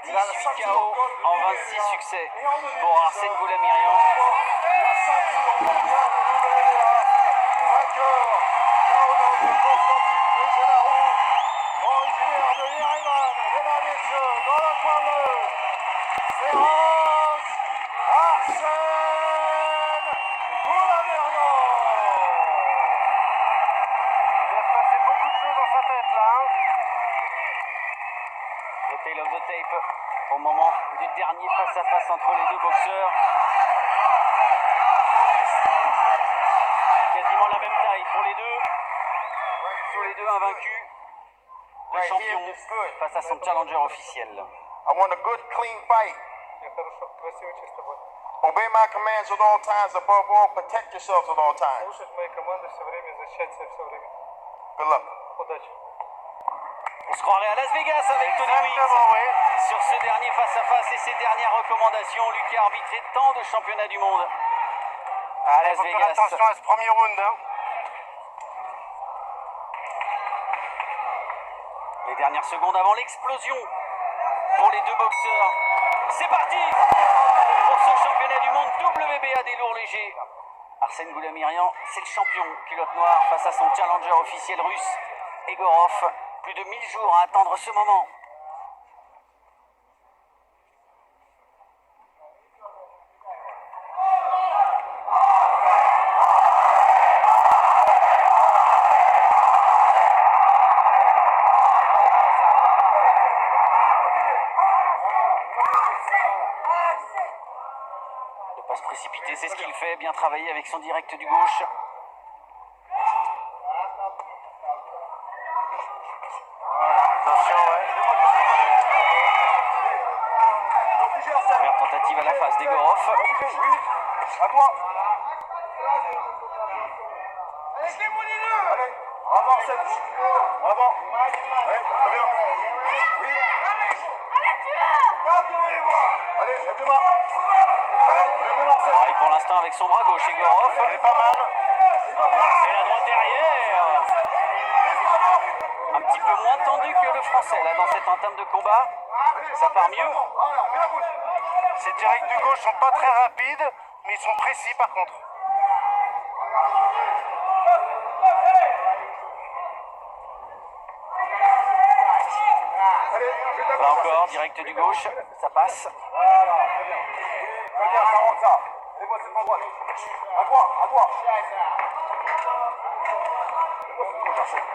18 KO en 26 succès pour Arsène Goulamirian. Le tail of the tape au moment du dernier face-à-face entre les deux boxeurs. Quasiment la même taille pour les deux. Tous les deux invaincus. Le champion face à son challenger officiel. I want a good, clean fight. Obey my commands at all times. Above all, protect yourselves at all times. Слушать мои команды все время, защищать себя все время. Good luck. Удачи. On se croirait à Las Vegas avec Tony Weeks sur ce dernier face-à-face et ses dernières recommandations. Lui qui a arbitré tant de championnats du monde à Las Vegas. Attention à ce premier round. Hein. Les dernières secondes avant l'explosion pour les deux boxeurs. C'est parti pour ce championnat du monde WBA des lourds légers. Arsène Goulamirian, c'est le champion culotte noire face à son challenger officiel russe, Egorov. Plus de 1000 jours à attendre ce moment. Ne pas se précipiter, c'est ce qu'il fait. Bien travailler avec son direct du gauche. Première tentative à la face d'Egorov. Oui, à toi. Allez, avant Arsène. Avant. Oui, très bien. Oui. Allez, lève-moi. Et pour l'instant avec son bras gauche, Egorov. Elle est pas mal. Et la droite derrière. Un petit peu moins tendu que le français là dans cette entame de combat. Ça part mieux. Ces directs du gauche sont pas très rapides, mais ils sont précis par contre. Là encore, direct du gauche, ça passe. Regarde, ça rentre ça. Et moi, c'est pas droit. À toi, à toi.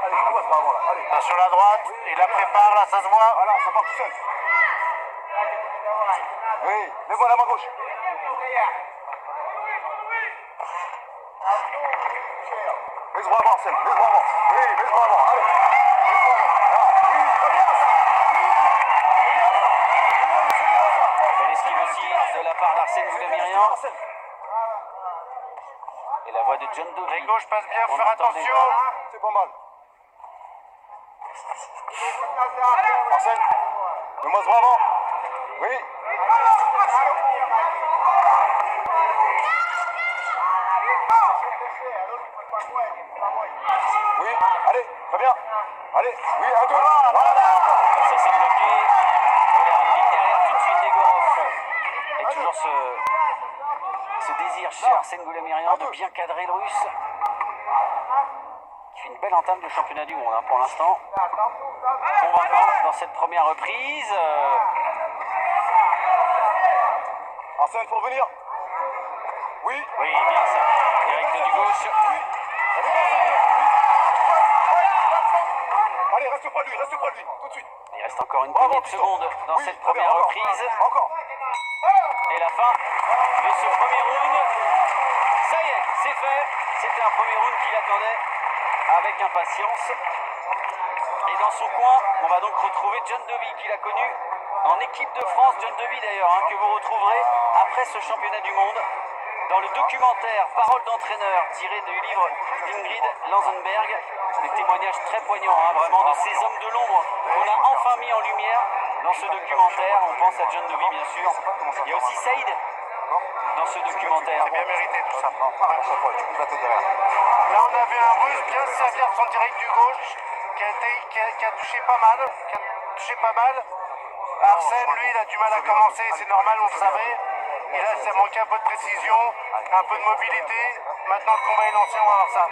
Allez, à droite, avant là. Allez. Sur la droite, il la prépare, là, ça se voit. Voilà, ça part tout seul. Oui, lève-moi la main gauche. Mets le bras avant, Arsène, mets le bras avant. Oui, mets le bras avant, allez. Belle esquive aussi de la part d'Arsène Goulamirian. Et la voix de John Dovey. Les gauches passent bien, faut On faire entend attention. déjà. C'est pas mal. Arsène, mets-moi ce bras avant. Oui. Oui, allez, très bien. Allez, oui, un, deux, voilà. Ça s'est bloqué. Il y a un pic derrière tout de suite d'Egorov. Et toujours ce désir chez Arsène Goulamirian de bien cadrer le russe. Qui fait une belle entame de championnat du monde hein, pour l'instant. Convaincant dans cette première reprise. Arsène, faut revenir. Oui. Oui, bien ça. Direct du gauche. Allez, reste près de lui, tout de suite. Il reste encore une poignée de secondes dans cette première reprise. Encore. Et la fin de ce premier round. Ça y est, c'est fait. C'était un premier round qu'il attendait avec impatience. Et dans son coin, on va donc retrouver John Dovey qu'il a connu en équipe de France. John Dovey d'ailleurs, hein, que vous retrouverez après ce championnat du monde dans le documentaire Parole d'entraîneur tiré du livre d'Ingrid Lanzenberg. Des témoignages très poignants, hein, vraiment de ces hommes de l'ombre qu'on a enfin mis en lumière dans ce documentaire. On pense à John Dovey bien sûr. Il y a aussi Saïd dans ce documentaire. C'est bien mérité tout ça. Là on avait un russe bien servir de son direct du gauche qui a touché pas mal. Arsène, lui, il a du mal à commencer, c'est normal, vous le savez. Ça manquait un peu de précision, un peu de mobilité. Maintenant, le combat est lancé, on va voir ça.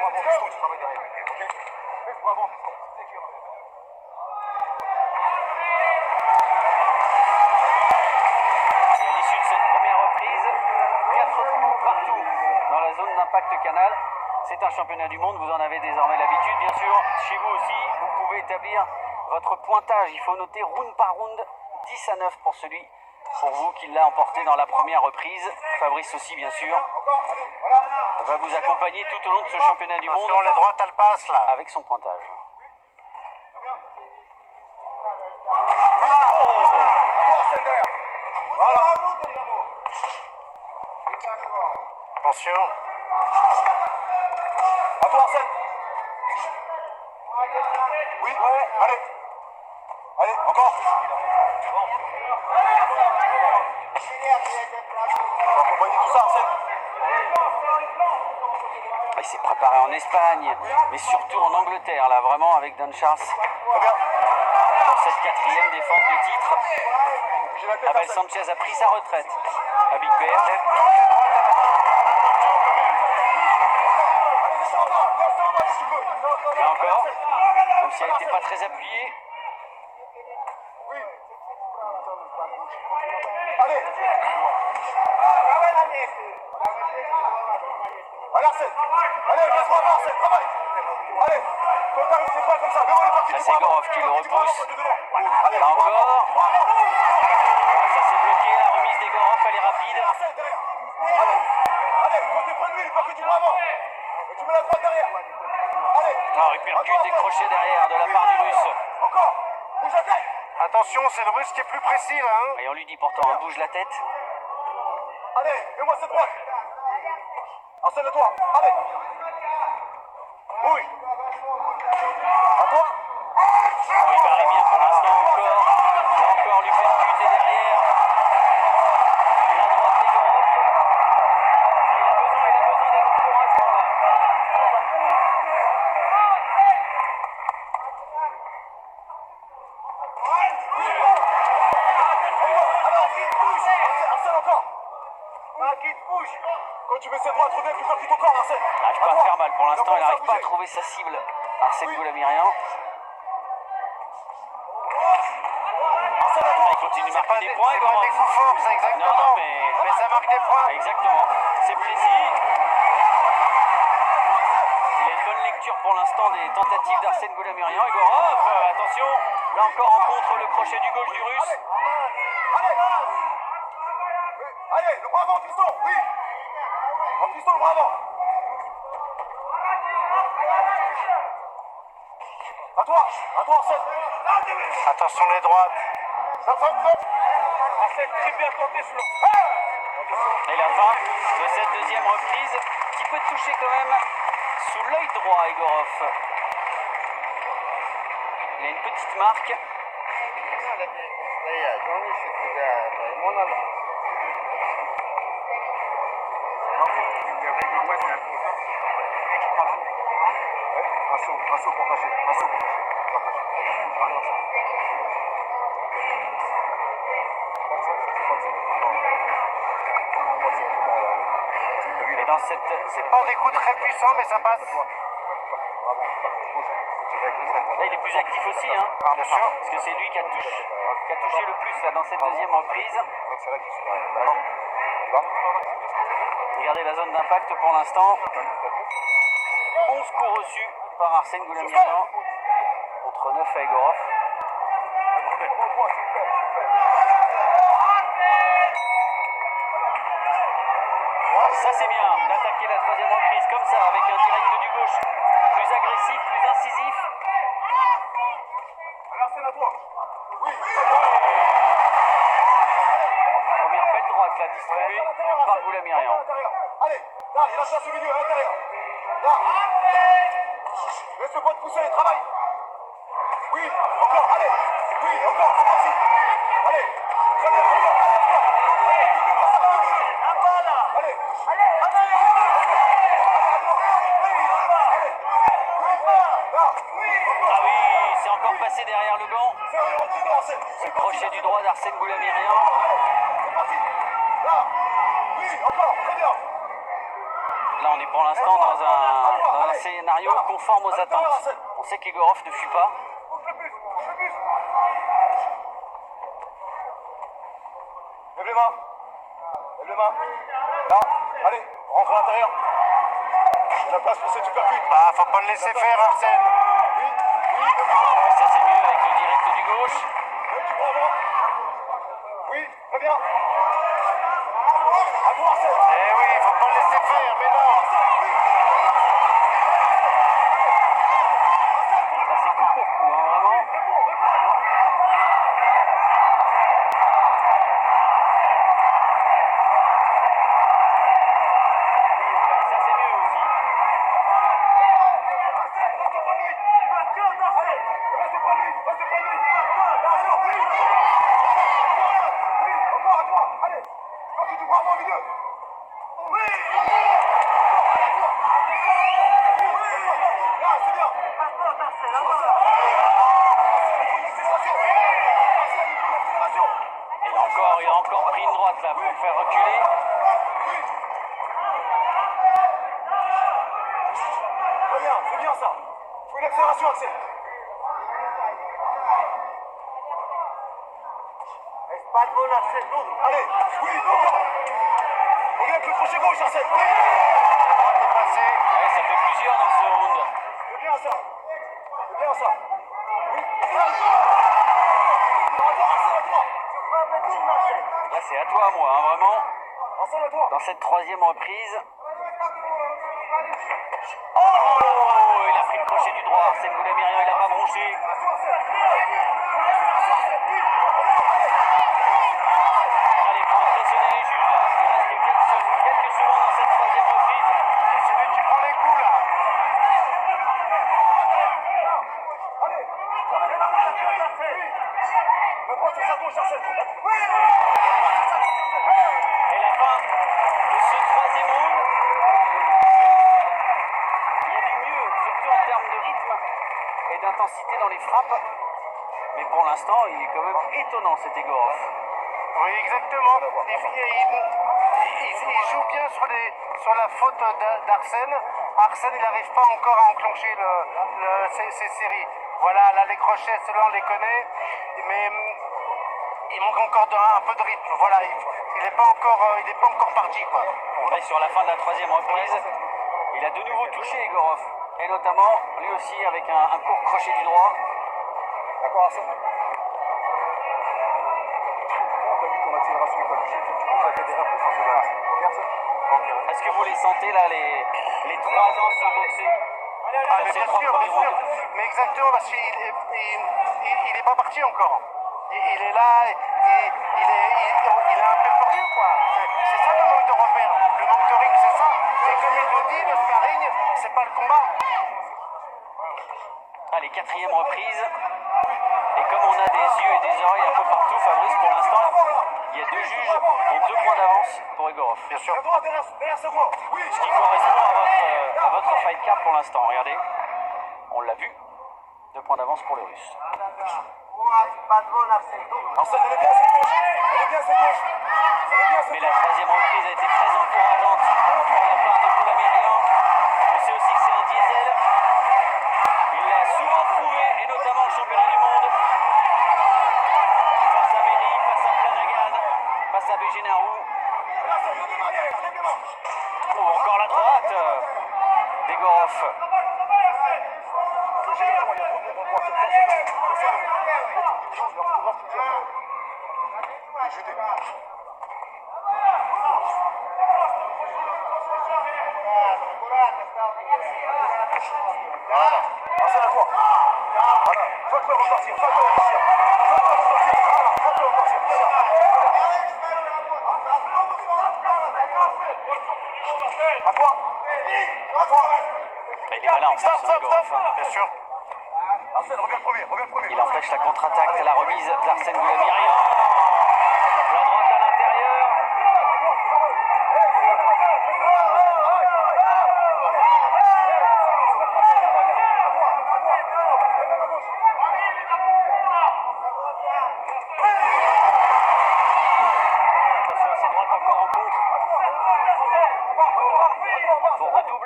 Et à l'issue de cette première reprise, 4 points partout dans la zone d'impact canal. C'est un championnat du monde, vous en avez désormais l'habitude. Bien sûr, chez vous aussi, vous pouvez établir votre pointage. Il faut noter round par round, 10-9 pour vous qui l'a emporté dans la première reprise. Fabrice aussi, bien sûr, va vous accompagner tout au long de ce championnat du monde. Attention, les droites, elle passe là. Avec son pointage. Attention. À toi, Arsène. Oui, ouais, allez. Allez, encore. On va accompagner tout ça, Arsène. Il s'est préparé en Espagne, mais surtout en Angleterre, là, vraiment, avec Dan Charles. Très bien. Pour cette 4e défense de titre. J'ai la tête, Abel Arsène. Sanchez a pris sa retraite à Big Bear. Là encore, même si elle n'était pas très appuyée. Allez. Allez, Arsène. Allez, laisse-moi voir, Arsène, travaille. Allez, quand t'arrives, c'est pas comme ça. Devant les parties Là, du c'est bras avant. Gorov qui le repousse. Allez, Là encore. bravo. Ah, ça s'est bloqué, la remise des Gorov, elle est rapide. Arsène, derrière. Allez, allez, quand t'es près de lui, les parties du bras avant. Et tu mets la droite derrière. Allez. Non, il percute décroché derrière de la part du Russe. Encore. Bouge la tête. Attention, c'est le Russe qui est plus précis là. Hein. Et on lui dit pourtant, hein, bouge la tête. Allez, mets-moi cette droite. Arsène, à toi. Allez. Oui. À toi. Oh, il paraît bien pour l'instant encore. Il va encore lui percuter derrière. La droite des Gorov. Il a besoin d'encouragement là. Arsène, encore. Quand tu mets cette droite, reviens plus percute ton corps, Arsène. Il n'arrive pas à faire mal pour l'instant, il n'arrive pas à trouver sa cible. Arsène Goulamirian. Il continue de marquer des points, C'est pas des coups forts, ça, exactement. Non, mais ça marque des points. exactement. C'est précis. Il a une bonne lecture pour l'instant des tentatives d'Arsène Goulamirian. Igorov, attention, là encore en contre le crochet du gauche du Russe. Allez. Allez, le bras avant, piston. Oui. En piston, le bras avant. À toi, Arsène. Attention les droites. Arsène, très bien tenté sous le... Et la fin de cette deuxième reprise qui peut toucher quand même sous l'œil droit Igorov. Il a une petite marque. Un saut pour cacher. Et dans cette... C'est pas des coups très puissants, mais ça passe. Là, il est plus actif aussi, hein. Bien sûr. Parce que c'est lui qui a touché le plus là, dans cette deuxième reprise. Regardez la zone d'impact pour l'instant. 11 coups reçus par Arsène Goulamirian contre 9 à Igorov. Ça c'est bien d'attaquer la troisième reprise comme ça avec un direct du gauche plus agressif, plus incisif. Arsène, à toi. Oui. Première belle droite là distribuée par Goulamirian. Allez, là, il y a la place au milieu, à l'intérieur. Là. Laisse le poids de pousser, travaille. Oui, encore, allez. Oui, encore, c'est parti. Allez, très bien, encore, allez, encore. Allez, double-moi ça, double-le. Allez, allez, allez. Ah oui, c'est encore passé derrière le banc. Le crochet du droit d'Arsène Goulomirian. C'est parti. Là. Oui, encore. Très bien. Là, on est pour l'instant dans un scénario conforme aux attentes. On sait qu'Egorov ne fuit pas. Lève les mains. Lève les mains. Là. Allez, rentre à l'intérieur. Il y a la place pour cette supercute. Ah, faut pas le laisser faire, Arsène. Oui, oui. Ça, c'est mieux avec le direct du gauche. Même tu prends avant. Oui, très bien. À vous, Arsène. Eh oui, faut pas le laisser faire, mais non. Là, c'est coup pour coup, hein, vraiment. Ça, c'est mieux aussi. Il a encore pris une droite là pour faire reculer. Très bien, c'est bien ça. Faut une accélération, Axel. Allez, oui, encore. On vient avec le crochet gauche, Arsène. Oui. T'es passé. Ouais, ça fait plusieurs dans ce round. C'est bien ça. C'est bien ça. Oui. Arsène, à toi. Là, c'est à toi, moi, hein, vraiment. Arsène, à toi. Dans cette troisième reprise. Oh, il a pris le crochet du droit. Arsène Goulomirian, il n'a pas bronché. Allez, pour impressionner les juges, là. Il reste quelques secondes dans cette troisième reprise. C'est celui qui prend les coups, là. Maintenant, sur sa gauche, Arsène. Et la fin de ce troisième round. Il y a du mieux, surtout en termes de rythme et d'intensité dans les frappes. Mais pour l'instant, il est quand même étonnant, cet Egorov. Oui, exactement. Il joue bien sur la faute d'Arsène. Arsène, il n'arrive pas encore à enclencher ses séries. Voilà, là, les crochets, ceux-là, on les connaît. Mais il manque encore un peu de rythme. Voilà, il n'est pas encore parti, quoi. Et sur la fin de la troisième reprise, il a de nouveau touché Egorov. Et notamment, lui aussi, avec un court crochet du droit. D'accord, Arsène. T'as vu ton accélération est pas touchée, faut que tu poses la tête derrière pour s'en sauver. Ok, Arsène. Ok. Est-ce que vous les sentez là, les 3 ans sans boxer Ah, mais bien sûr, bien sûr. Mais exactement, parce qu'il est pas parti encore. Il est là, il est un peu perdu, quoi. C'est ça le manque de repères. Le manque de ring, c'est ça. Et comme il le dit, le sparring, c'est pas le combat. Allez, quatrième reprise. Et comme on a des yeux et des oreilles un peu partout, Fabrice, pour l'instant, il y a 2 juges et 2 points d'avance pour Egorov. Bien sûr. Derrière ce roi. Oui. Ce qui correspond à votre fight card pour l'instant. Regardez, on l'a vu. 2 points d'avance pour les Russes. Arsène, elle est bien cette gauche. Elle est bien cette gauche. Elle est bien cette Mais la troisième reprise a été très encourageante pour la part de Goulomirian. On sait aussi que c'est un diesel. Il l'a souvent prouvé, et notamment le championnat du monde. Face à Mehdi, face à Flanagan, face à Bégenarou. Oh, encore la droite d'Egorov. Voilà. Arsène, à toi. Voilà. Fais-le repartir. Fais-le repartir. Fais-le repartir. Voilà. Fais-le repartir. À toi. À toi. Il est malin en plus, Stop, stop, Egorov. stop. Bien sûr. Arsène, reviens le premier. Reviens le premier. Il empêche la contre-attaque, la remise d'Arsène Goulomirian. La droite à l'intérieur.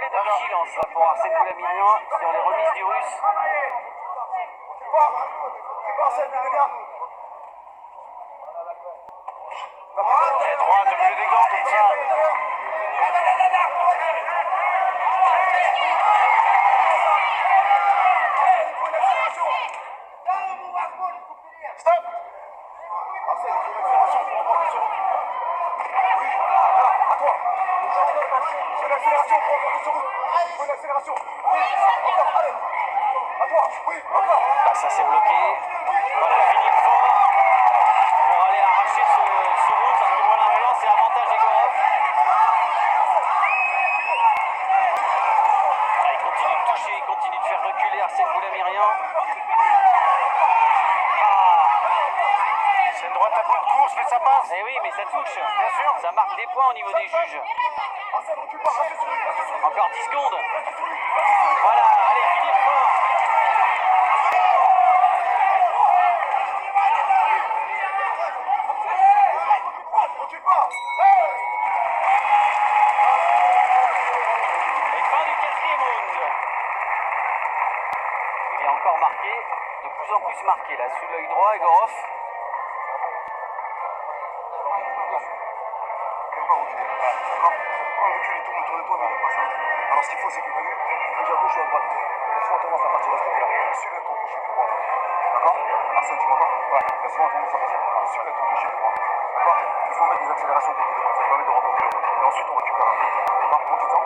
sifflet de vigilance là, pour Arsène Goulamirian sur les remises du Russe. Et droite au milieu des gants comme ça. Stop. Arsène, il faut une accélération pour emporter ce route. Oui, là, à toi. Une accélération pour emporter ce route. Il faut une accélération. Oui, encore, allez. À toi, oui, encore. Là, ça s'est bloqué. Voilà, Philippe Faure pour aller arracher ce route parce que pour l'instant c'est avantage Egorov. Ah, il continue de toucher, il continue de faire reculer Arsène Goulamirian. C'est une droite à bout de course, mais ça passe. Eh oui, mais ça touche. Bien sûr. Ça marque des points au niveau des juges. Arsène, recule pas, restez sur lui, restez sur lui. Encore 10 secondes. Restez sur lui, restez sur lui. Voilà, allez, Philippe Faure. Recule pas. Hey. Et fin du quatrième round. Il est encore marqué, de plus en plus marqué là, sous l'œil droit, Egorov. Pas reculer, d'accord. Quand on recule, il tourne, mais il n'a pas ça. Alors ce qu'il faut, c'est qu'il bouge à gauche ou à droite. Il a souvent tendance à partir de ce côté-là. Suivez ton crochet du droit. D'accord. Arsène, tu m'entends? Ouais. Il a souvent tendance à partir. Alors suivez ton crochet du droit. D'accord. Il faut mettre des accélérations côté droit. Ça permet de remporter le round. Et ensuite, on récupère un peu. D'accord. Prends du temps.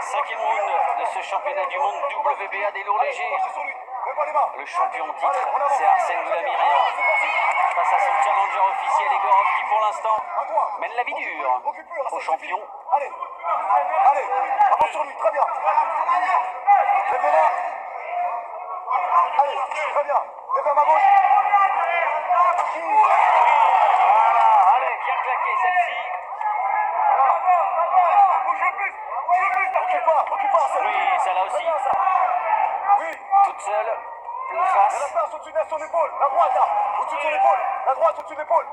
Cinquième round de ce championnat du monde WBA des lourds légers. Le champion en titre, c'est Arsène Goulamirian face à son challenger officiel Egorov qui pour l'instant mène la vie dure au champion. Allez, allez, avance sur lui, très bien. Lève-la. Allez, très bien. Lève ma gauche. Voilà, allez, bien claqué celle-ci. Occupe pas, Arsène. Oui, celle-là aussi. Oui. Toute seule, pleine Il y a la face. place au-dessus de son épaule. La droite, là. Au-dessus de son épaule. La droite, au-dessus de l'épaule.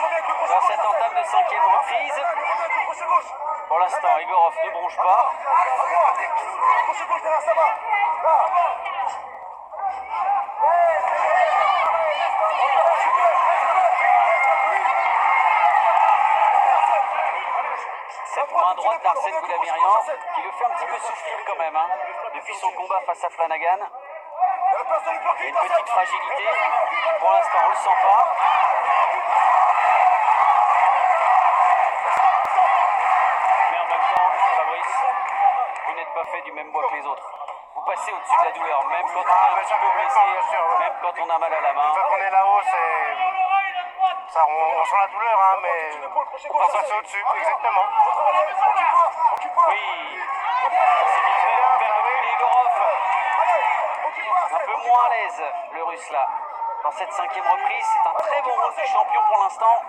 Ça fait 3 dans cette entame de cinquième reprise. Pour l'instant, Egorov ne bronche pas. Crochet gauche derrière sa main. Là. Cette main droite d'Arsène Goulamirian qui le fait un petit peu souffrir quand même hein, depuis son combat face à Flanagan. Il y a une petite fragilité. Pour l'instant, on ne le sent pas. Mais en même temps, Fabrice, vous n'êtes pas fait du même bois que les autres. Vous passez au-dessus de la douleur, même quand on est un petit peu blessé, même quand on a mal à la main. Une fois qu'on est là-haut, c'est... Ça, on sent la douleur, hein, mais on passe passer au-dessus, exactement. Oui, c'est bien fait pour faire reculer Egorov. Un peu moins à l'aise, le Russe là. Dans cette cinquième reprise, c'est un très bon round du champion pour l'instant.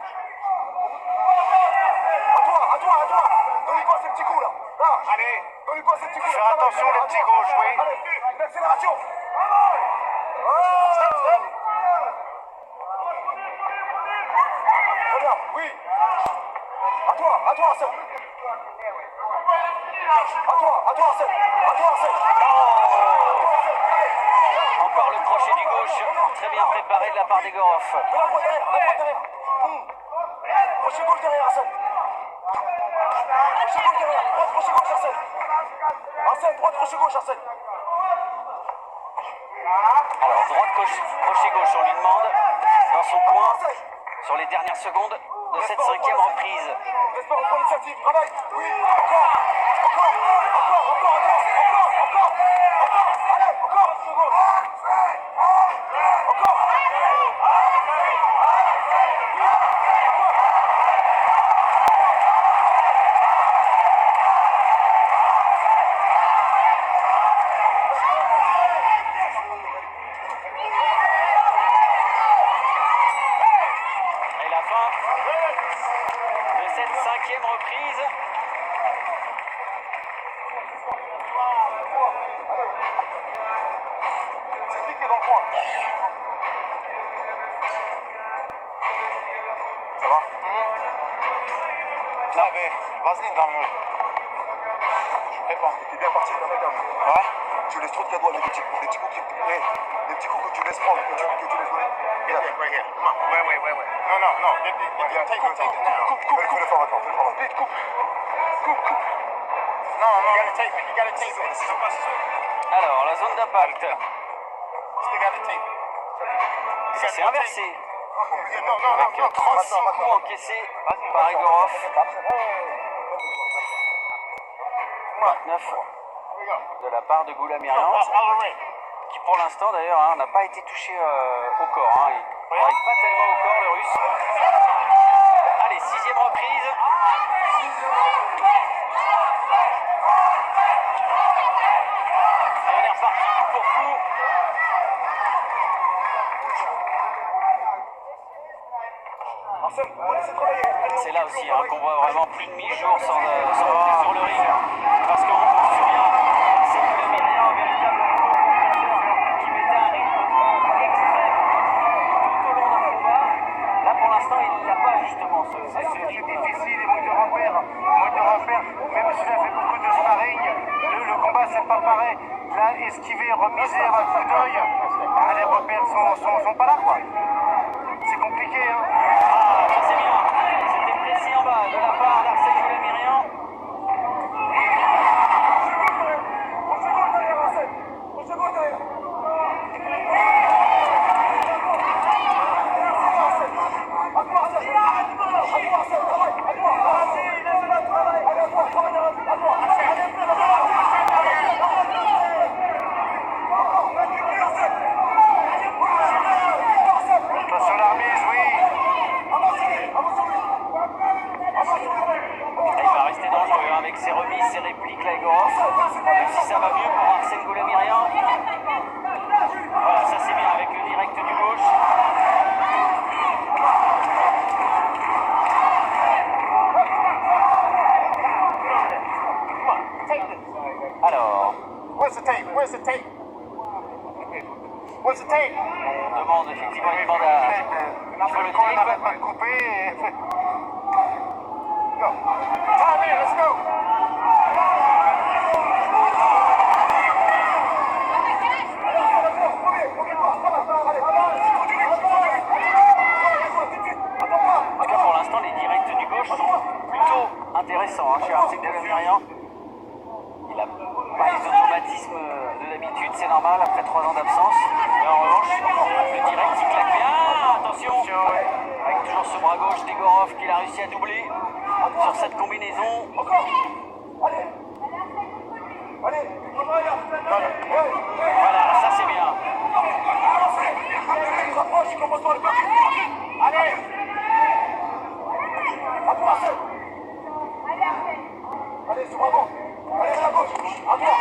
À toi. Donne-lui pas ces petits coups là. Là. Allez, Donne-lui pas ces petits coups. faire attention les petits gauches, oui. Allez, une accélération. Stop. Très bien, oui. À toi, Arsène. À toi, Arsène. Encore le crochet du gauche, très bien préparé de la part d'Egorov. Mets la droite derrière. Crochet gauche derrière, Arsène. Crochet gauche derrière. Droite, crochet gauche, Arsène. Droite, crochet gauche, Arsène. Alors droite, crochet gauche, on lui demande dans son coin sur les dernières secondes de cette cinquième reprise. Laisse pas reprendre l'initiative, travaille. Oui, encore. Allez, encore. Non, mais vaseline dans le mur. Je fais pas. T'es bien parti dans la gamme. Ouais. Tu laisses trop de cadeaux avec des petits coups qui. Des petits coups que tu laisses prendre, que tu laisses donner. Yeah, right here. Come on. Ouais. Non. Take it now. Coupe. Fais le fort maintenant. Vite, coupe. Non. You gotta tape it. Alors, la zone d'impact. Still gotta tape it. Ça s'est inversé. Non. Avec 36 coups encaissés par Egorov. 29 de la part de Goulamirian, qui pour l'instant d'ailleurs n'a pas été touché au corps. Il n'arrive pas tellement au corps, le russe. Allez, 6e reprise. Et on est reparti coup pour coup. C'est là aussi qu'on voit vraiment plus de mi-jour sans monter sur le ring. Parce qu'on se souvient, c'est Goulamirian, un véritable compresseur qui mettait un rythme extrême tout au long d'un combat. Là pour l'instant il n'a pas justement ce C'est rythme. difficile, il manque de repères. Même s'il a fait beaucoup de sparring, le combat c'est pas pareil. Là, esquiver, remiser à coup d'œil, les repères sont pas là quoi. C'est compliqué hein. Ah, ça c'est bien. C'était précis en bas de la part d'Arsène Goulamirian. Attention l'armise, oui. Il va rester dangereux avec ses remises, ses répliques, là, Egorov. Même si ça va mieux pour Arsène Goulamirian. Voilà, ça c'est bien avec le direct du gauche. Alors, Where's the tape? on demande effectivement une bandage. Il faut le Quand on tape. n'arrête pas de couper. Time in, let's go. En tout cas, pour l'instant, les directs du gauche sont plutôt intéressants chez Arsène Goulamirian. Il n'a pas les automatismes de d'habitude, c'est normal après 3 ans d'absence. Mais en revanche, le direct il claque bien. Attention, avec toujours ce bras gauche d'Egorov qu'il a réussi à doubler sur cette combinaison. Voilà, ça c'est bien. Allez, sur avant. Allez, à la gauche. À droite.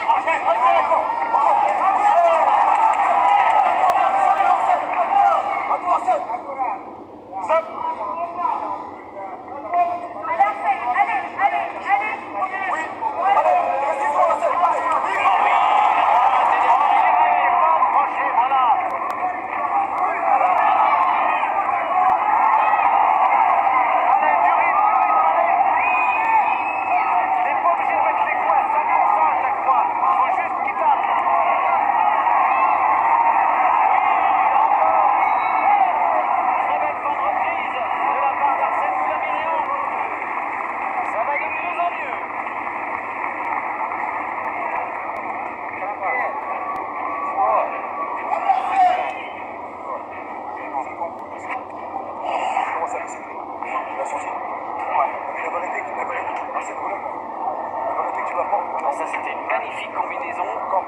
À toi, seul. Seul. Oui. Allez, restez sur la selle. Allez. Très belle fin de reprise de la part d'Arsène Goulamirian. Ça va de mieux en mieux. Comment ça, c'est il a senti. Il a validé que tu as cette couleur. Il a validé que tu l'as pas. Ah, ça c'était une magnifique combinaison. Quand je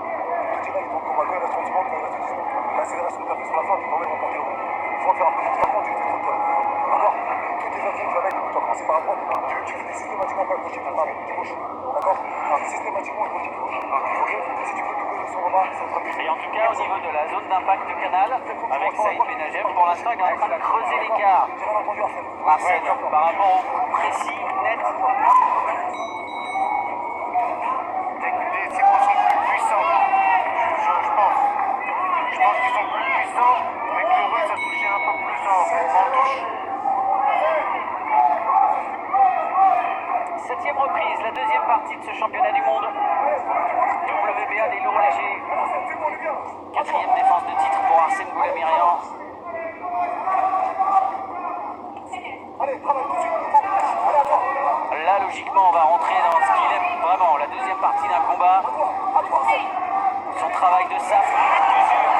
te dirais, il est en combat, quand il reste 30 secondes, quand il reste 10 secondes, l'accélération que tu as fait sur la fin, tu peux même remporter le round. Il faut en faire un peu plus. Par contre, tu fais trop de temps. D'accord? Tous tes actions, tu vas mettre, tu vas commencer par la droite. Tu fais systématiquement pas le gauche, pardon, du gauche. D'accord? Systématiquement le gauche, du gauche. Ok? Si tu peux doubler son repas, ça sera mieux. Et en tout cas, au niveau de la zone d'impact canal, avec Saïd Benajeb, pour l'instant, il est en train de creuser l'écart. J'ai rien entendu, Arsène. Arsène, par rapport au coup précis, net. Ces coups sont plus puissants. Je pense. Je pense qu'ils sont plus puissants, mais que le russe a touché un peu plus en touche. partie de ce championnat du monde. WBA des lourds légers. 4e défense de titre pour Arsène Goulamirian. Là, logiquement, on va rentrer dans ce qu'il aime vraiment, la deuxième partie d'un combat. Son travail de saf, d'usure,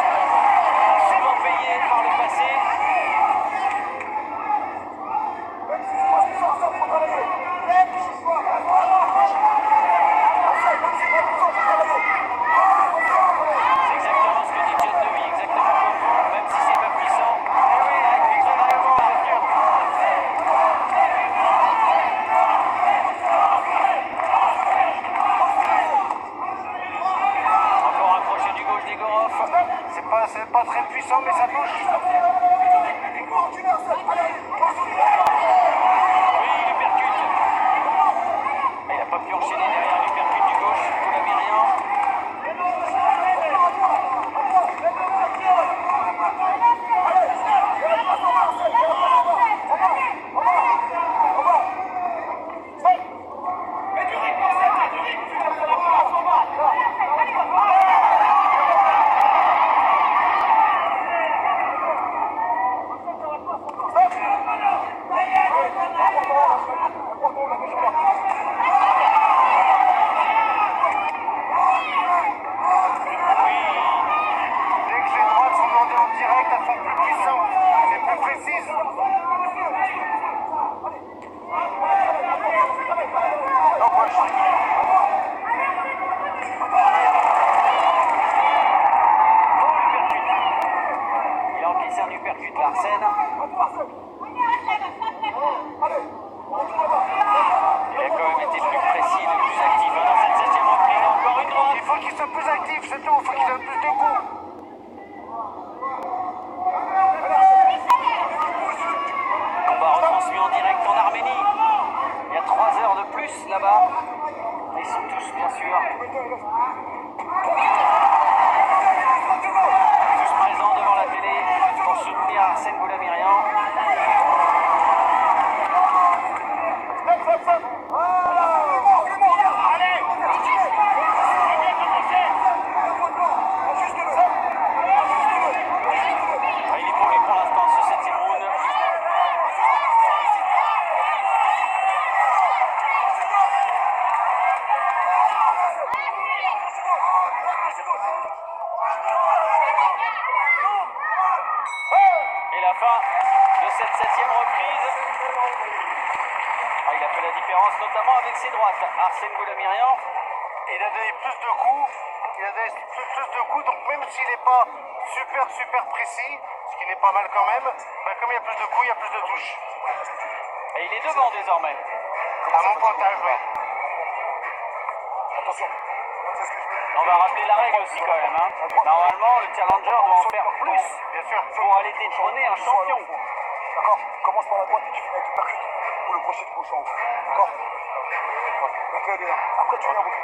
souvent payé par le passé. C'est exactement ce que dit John Dewey, exactement comme vous, même si c'est pas puissant. Mais oui, avec les entraînements, bien sûr. Encore un crochet du gauche d'Egorov. C'est pas très puissant, mais ça touche. Oui, il lui percute. Il n'a pas pu enchaîner derrière l'uppercut du gauche, Goulamirian. Dès que les droites sont demandées en direct, elles sont plus puissantes et plus précises. Non, gauche. Il a encaissé un uppercut, Larsen. Il a quand même été le plus précis, le plus actif dans cette 7e reprise. Encore une droite. Il faut qu'il soit plus actif, c'est tout. Il faut qu'il donne plus de coups. Combat retransmis en direct en Arménie. Il y a 3 heures de plus là-bas. Ils sont tous, bien sûr, tous présents devant la télé pour soutenir Arsène Goulamirian. Il est pour lui pour l'instant ce 7e round. Et la fin de cette 7e reprise. Il a fait la différence notamment avec ses droites. Arsène Goulamirian. Il a donné plus de coups. Il a donné plus de coups. Donc même s'il n'est pas super précis, ce qui n'est pas mal quand même, ben comme il y a plus de coups, il y a plus de touches. Et il est devant désormais. À mon pointage, oui. Attention, c'est ce que je veux. On va rappeler la règle aussi quand même. Normalement, le challenger doit en faire plus Bien sûr. pour aller détrôner un champion. D'accord. Commence par la droite et tu finis avec le percute ou le crochet de gauche en haut. D'accord. Ok, bien. Après, tu viens à bout. Ok.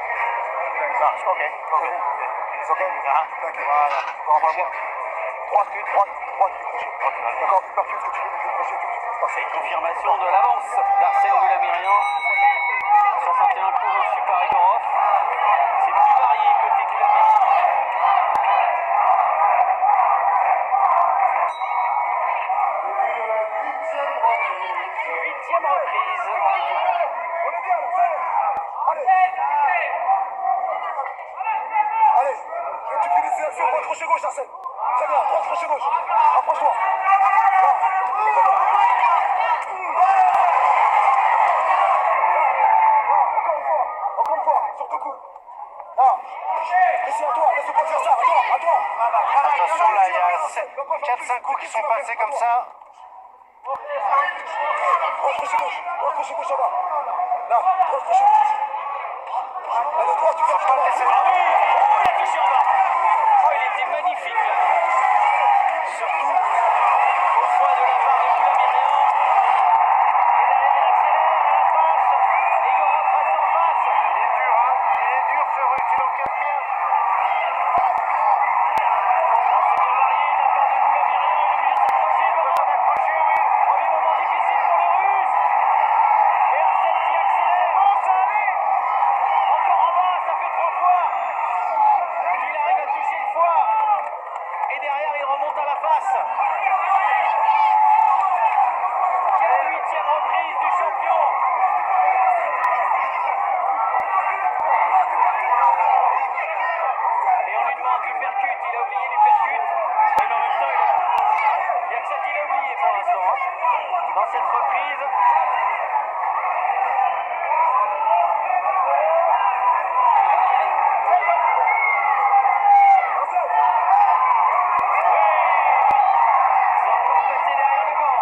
C'est ok. T'inquiète. Voilà. Encore un pas. Droite, du crochet. D'accord. Percute ce que tu veux, mais le crochet, tout. C'est une confirmation de l'avance d'Arsène Goulamirian. 61 coups reçus par Egorov. C'est plus varié côté Goulamirian. Huitième reprise. On est bien, allez, tu finis les actions, droite crochet gauche, Arsène. Très bien, droite crochet gauche. Rapproche-toi. Encore une fois, sur deux coups. Là, ici à toi, laisse pas faire ça, à toi. Attention, là, il y a 4-5 coups qui sont passés comme ça. Droite crochet gauche là-bas. Là, droite crochet gauche. Allez, droite, tu Faut pas le laisser. Ah oui, oh, il a touché en bas. Oh, il était magnifique là. Surtout au foie de la part de Goulamirian. Et derrière, il accélère à la face. Egorov reste en face. Il est dur, hein. Il est dur, ce russe, il encaisse bien. C'est bien varié de la part de Goulamirian. Il est obligé de s'accrocher. Il va pas d'accrocher, oui. Premier moment difficile pour le Russe. Et Arsène qui accélère. Oh, ça allait. dans cette reprise. C'est encore passé derrière le banc.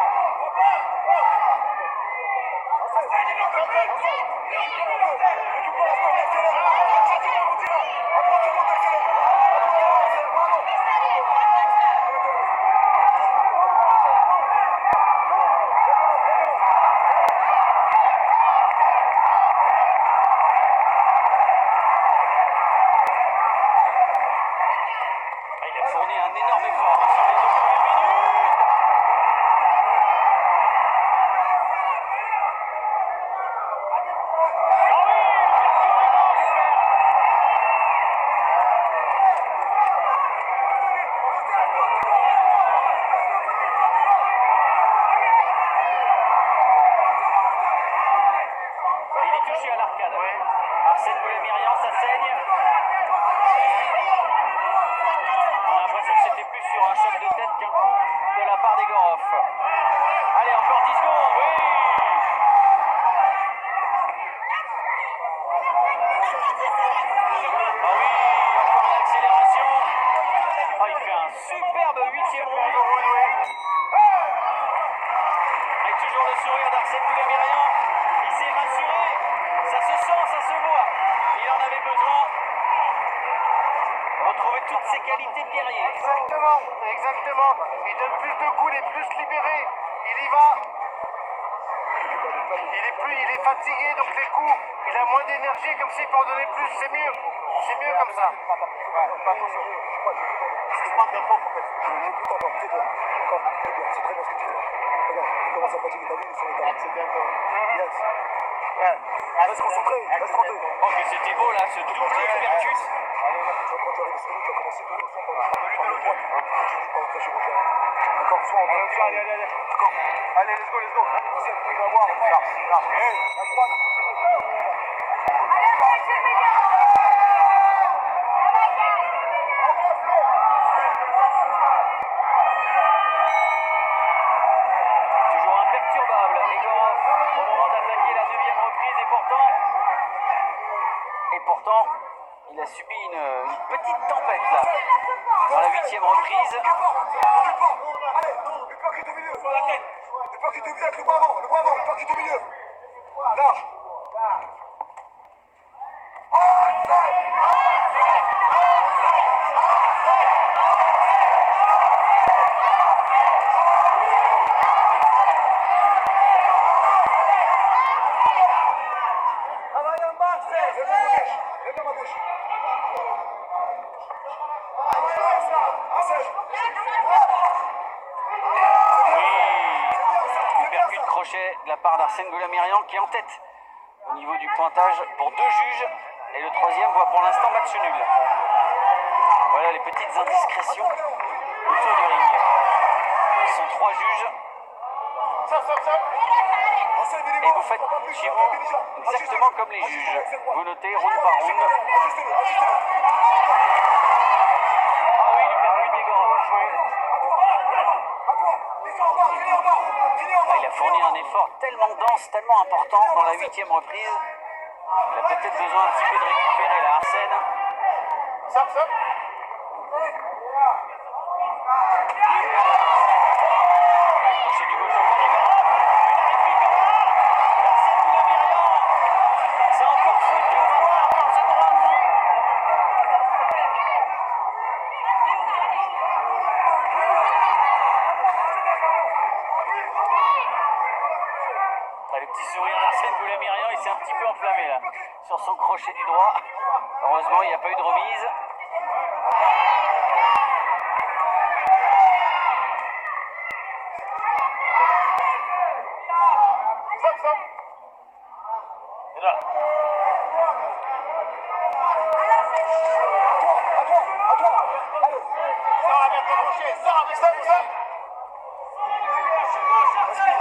Il a fourni un énorme effort sur les 2 premières minutes. Ah oui, il est touché à l'arcade. Arsène Goulamirian, ça saigne. On a l'impression que c'était plus sur un choc de tête qu'un coup de la part d'Egorov. Allez, encore 10 secondes, oui. Ah oui, encore une accélération. Ah, il fait un superbe 8e round. Avec toujours le sourire d'Arsène Goulamirian. Il s'est rassuré. Ça se sent, ça se voit. Il en avait besoin. Retrouver toutes ses qualités de guerrier. Exactement, exactement. Il donne plus de coups, il est plus libéré. Il y va. Il est fatigué, donc les coups, il a moins d'énergie, comme s'il peut en donner plus. C'est mieux. C'est mieux comme ça. C'est pas de en fait. C'est très bien ce que tu fais. Regarde, il commence à fatiguer. T'as vu, ils sont les gars. C'est bien comme. Yes. Reste concentré, reste tranquille. Oh, que c'était beau là, ce double uppercut. Quand tu arrives sur nous, tu vas commencer par le fond, par le droit. Tu dis par le crochet au terrain. D'accord, soit en allez, allez. D'accord. Allez, let's go, let's go. Il va voir. Là. À droite, Toujours imperturbable, Egorov, au moment d'attaquer la 9e reprise, et pourtant, il a subi une petite tempête là, dans la 8e reprise. allez, le percute au milieu. Sur la tête. Le percute au milieu avec le bras avant, le percute au milieu. Là. Uppercut crochet de la part d'Arsène Goulamirian qui est en tête au niveau du pointage pour 2 juges et le 3e voit pour l'instant match nul. Voilà les petites indiscrétions autour du ring. Ils sont 3 juges et vous faites chez vous exactement comme les juges. Vous notez round par round. Ah oui, l'uppercut d'Egorov. Ah, il a fourni un effort tellement dense, tellement important dans la 8e reprise. Il a peut-être besoin un petit peu de récupérer là, Arsène. Crochet du gauche encore d'Egorov. Mais la réplique d'Arsène Goulamirian. C'est encore feu de voir encore sa droite. Ah, le petit sourire d'Arsène Goulamirian, il s'est un petit peu enflammé là, sur son crochet du droit. Heureusement, il n'y a pas eu de remise. Et là.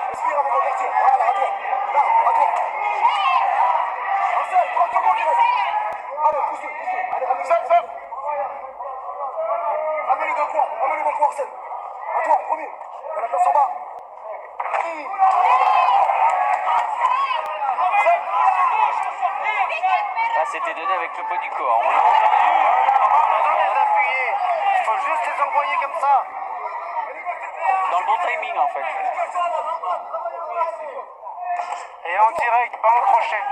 Respire avant de partir. Voilà, à toi. Là, à toi. Arsène, 30 secondes, il reste. Allez, pousse-le. Allez, ramène-le. Ramène-le dans le coin, Arsène. À toi, premier. On a place en bas. Là, c'était donné avec le poids du corps. On l'a entendu. Besoin de les appuyer. Il faut juste les envoyer comme ça. Dans le bon timing, en fait. Et en direct, pas en crochet.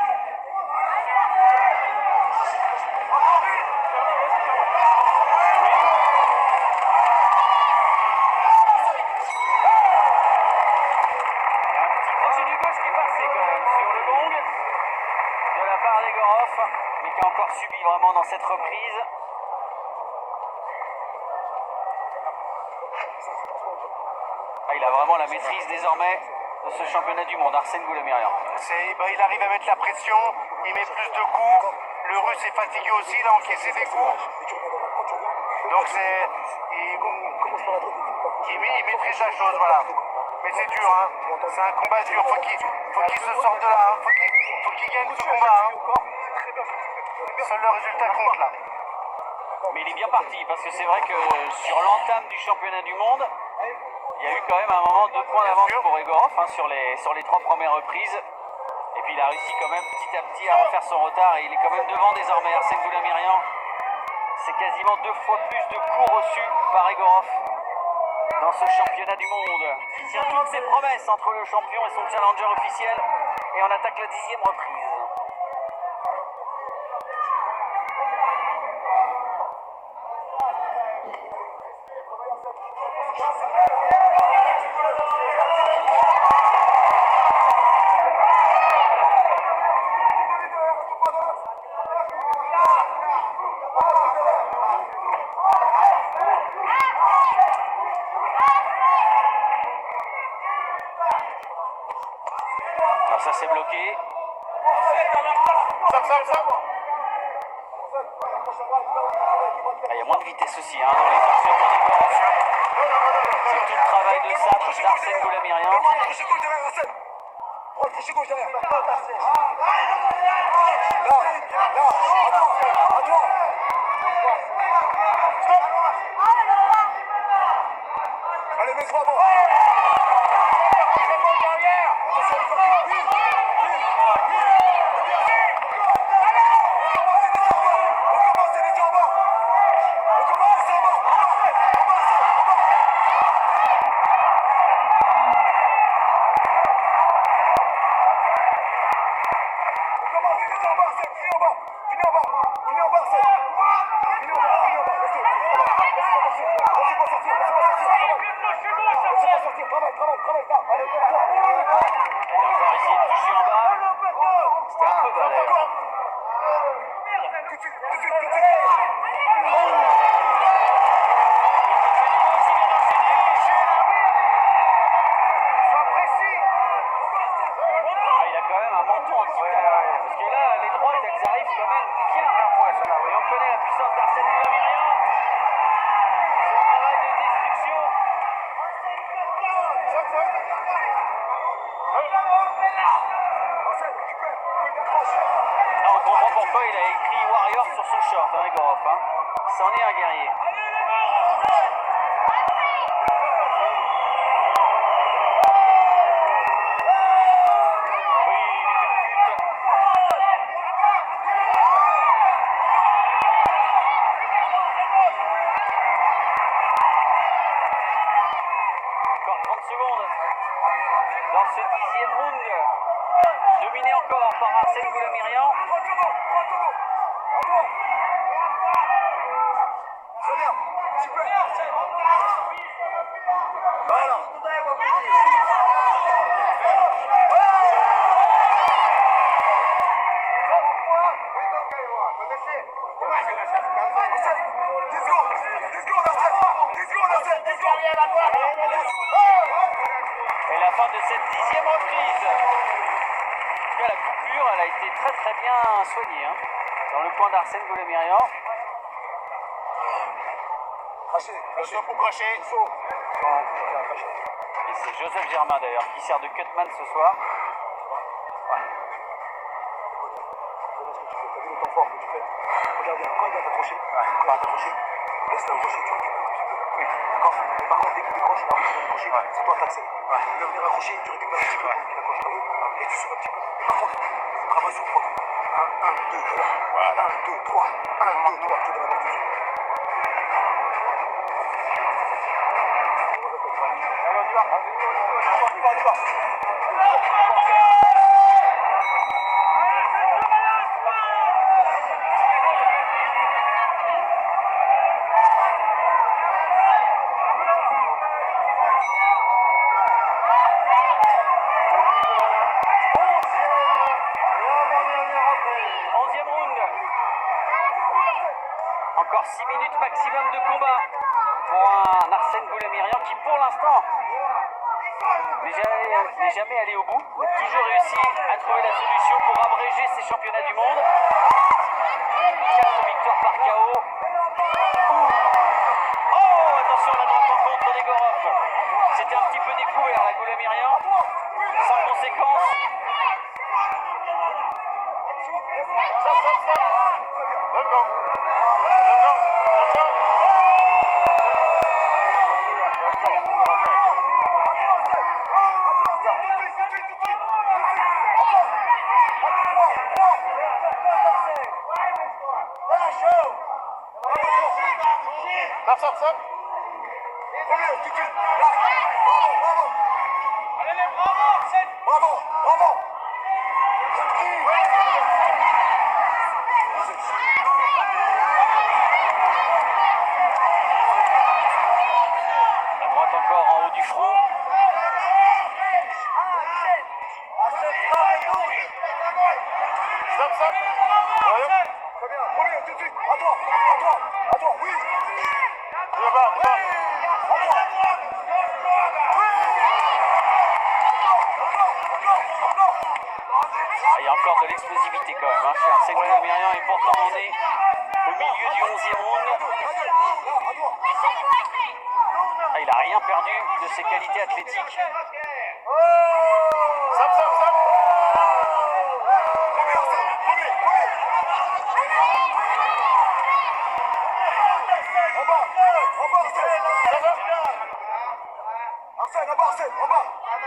Crochet du gauche qui est passé quand même sur le gong de la part d'Egorov, mais qui a encore subi vraiment dans cette reprise. Ah, il a vraiment la maîtrise désormais de ce championnat du monde, Arsène Goulamirian. Il arrive à mettre la pression, il met plus de coups. Le russe est fatigué aussi, il a encaissé des coups. Donc il maîtrise la chose, voilà. Mais c'est dur, hein. C'est un combat dur, faut qu'il se sorte de là, hein. Faut qu'il gagne ce combat, hein. Seul le résultat compte là. Mais il est bien parti, parce que c'est vrai que sur l'entame du championnat du monde, il y a eu quand même un moment 2 points d'avance pour Egorov, hein, sur les 3 premières reprises. Et puis il a réussi quand même petit à petit à refaire son retard, et il est quand même devant désormais. Arsène Goulamirian, c'est quasiment 2 fois plus de coups reçus par Egorov dans ce championnat du monde. Il tient toutes ses promesses entre le champion et son challenger officiel, et on attaque la 10e reprise. Alors ça c'est bloqué. Ah, il y a moins de vitesse aussi, hein, dans les actions d'Egorov. C'est tout le travail de sabre d'Arsène Goulamirian. Crochet gauche derrière Arsène. Prends le crochet gauche derrière. Là, à toi. Stop. Allez, mets-toi avant. Il a écrit Warrior sur son short, hein, Egorov. Hein. C'en est un guerrier. Oui, il est encore 30 secondes dans ce 10e round. Dominé encore par Arsène Goulamirian. Très bien, super. Voilà. Et la fin de cette 10e reprise. En tout cas, la coupure, elle a été très bien soignée, hein, dans le coin d'Arsène Goulamirian. Cracher pour cracher. Et c'est Joseph Germain d'ailleurs qui sert de cutman ce soir. T'as vu le temps fort que tu fais? Regarde bien, quand il va t'accrocher, laisse-le accrocher, tu vois. D'accord? Mais par contre, dès qu'il décroche, il a envie de décrocher, c'est toi qui accélères. Il va venir accrocher, tu récupères un petit peu, il accroche là haut, et tu sauves un petit peu. Par contre, travaille sur 3 coups. 1, 2, 3. 1, 2, 3. 1, 2, 3. Tu donnes la balle tout de suite. Allez, on y va. On y va. Encore 6 minutes maximum de combat pour un Arsène Goulamirian qui pour l'instant n'est jamais allé au bout, a toujours réussi à trouver la solution pour abréger ces championnats du monde. 4 victoires par KO. Oh, attention à la droite en contre d'Egorov. C'était un petit peu découvert la Goulamirian, sans conséquence. Stop. Premier, tout de suite. Là. Bravo. Allez, bravo, Arsène. Bravo. La droite encore en haut du front. Stop. Très bien. Premier, tout de suite. À toi. Oui. Là-bas. Il y a encore de l'explosivité quand même, chez Arsène Goulamirian, et pourtant on est au milieu du 11e round. Il n'a rien perdu de ses qualités athlétiques. Stop. Arsène, en bas.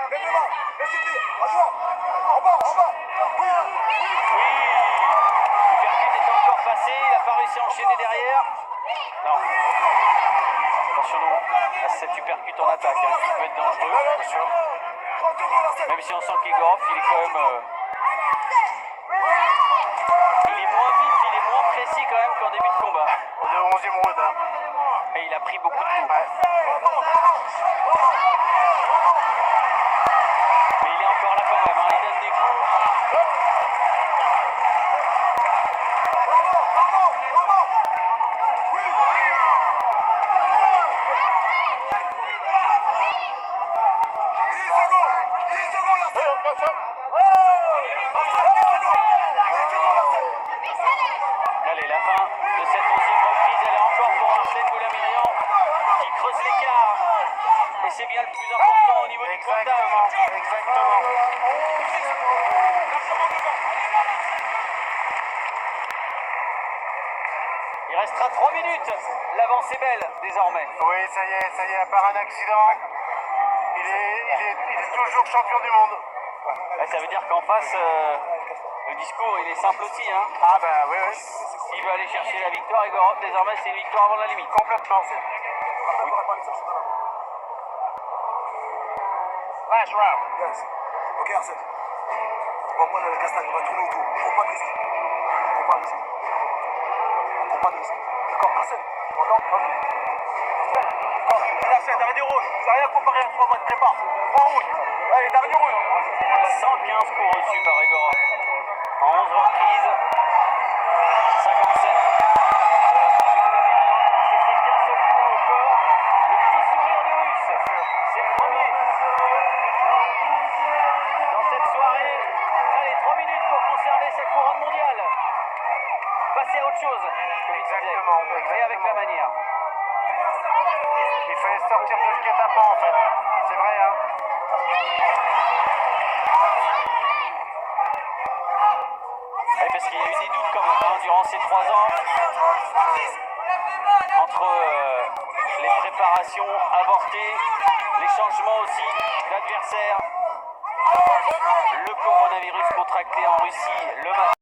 Lève les mains. Laissez venir. À toi. En bas. Oui. L'uppercut est encore passé, il n'a pas réussi à enchaîner derrière. Non. Attention à cet uppercut en attaque, qui peut être dangereux, bien sûr. Même si on sent qu'Egorov, il est quand même... il est moins vif, il est moins précis quand même qu'en début de combat. On est au 11e round. Hein. Et il a pris beaucoup de coups. Mais il est encore là quand même, il donne des coups. Allez, la fin de cette 11e reprise, elle est encore pour Arsène Goulamirian qui creuse l'écart. Et c'est bien le plus important au niveau du contact. Exactement. Il restera 3 minutes. L'avance est belle désormais. Oui, ça y est, à part un accident, il est toujours champion du monde. Ça veut dire qu'en face, le discours il est simple aussi. Hein. Ah bah oui. S'il veut aller chercher la victoire, Egorov, désormais c'est une victoire avant la limite. Complètement. Last round. Yes. Ok, Arsène. On va prendre la castagne, on va tourner autour. Faut pas de risque. D'accord, Arsène. Arsène, dernier rouge. C'est rien comparé à 3 mois de prépa. 3 rouges. Allez, dernier rouge. 115 coups reçus par Egorov. En 11 reprises. 57 de la part du Goulamirian qui a encaissé qu'un seul point au corps. Le petit sourire du Russe. C'est le premier. Dans cette soirée, allez, 3 minutes pour conserver sa couronne mondiale. Passer à autre chose, comme il disait, et avec la manière. Il fallait sortir de ce guet-apens en fait. C'est vrai, hein. Oui, parce qu'il y a eu des doutes quand même, durant ces 3 ans. entre les préparations avortées, les changements aussi d'adversaires, le coronavirus contracté en Russie, le match